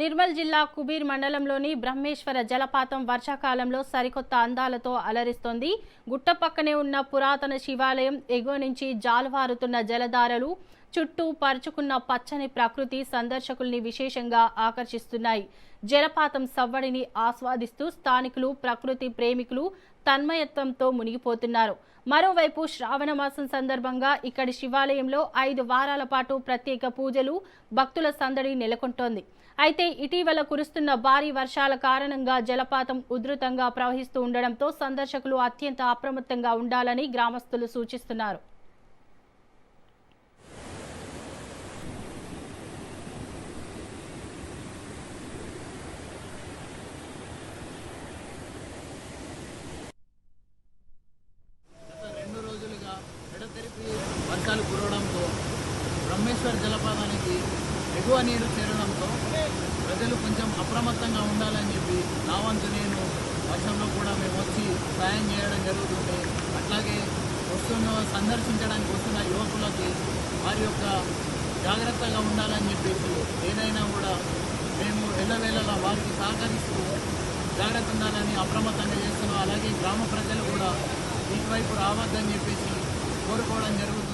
నిర్మల్ జిల్లా కుబీర్ మండలంలోని బ్రహ్మేశ్వర జలపాతం వర్షాకాలంలో సరికొత్త అందాలతో అలరిస్తోంది. గుట్ట పక్కనే ఉన్న పురాతన శివాలయం ఎగువ నుంచి జాలువారుతున్న జలధారలు చుట్టూ పరుచుకున్న పచ్చని ప్రకృతి సందర్శకుల్ని విశేషంగా ఆకర్షిస్తున్నాయి. జలపాతం సవ్వడిని ఆస్వాదిస్తూ స్థానికులు, ప్రకృతి ప్రేమికులు తన్మయత్వంతో మునిగిపోతున్నారు. మరోవైపు శ్రావణ మాసం సందర్భంగా ఇక్కడి శివాలయంలో 5 వారాల పాటు ప్రత్యేక పూజలు, భక్తుల సందడి నెలకొంటోంది. అయితే ఇటీవల కురుస్తున్న భారీ వర్షాల కారణంగా జలపాతం ఉధృతంగా ప్రవహిస్తూ ఉండడంతో సందర్శకులు అత్యంత అప్రమత్తంగా ఉండాలని గ్రామస్తులు సూచిస్తున్నారు. వర్షాలు కురవడంతో బ్రహ్మేశ్వర జలపాతానికి ఎగువ నీరు చేరడంతో ప్రజలు కొంచెం అప్రమత్తంగా ఉండాలని చెప్పి నా వంతు నేను వర్షంలో కూడా మేము వచ్చి సాయం చేయడం జరుగుతుంది. అట్లాగే సందర్శించడానికి వస్తున్న యువకులకి వారి యొక్క జాగ్రత్తగా ఉండాలని చెప్పేసి ఏదైనా కూడా మేము ఎల్లవేళలా వారికి సహకరిస్తూ జాగ్రత్త ఉండాలని అప్రమత్తంగా చేస్తున్నాం. అలాగే గ్రామ ప్రజలు కూడా ఇటువైపు రావద్దని చెప్పేసి కోరుకోవడం జరుగుతుంది.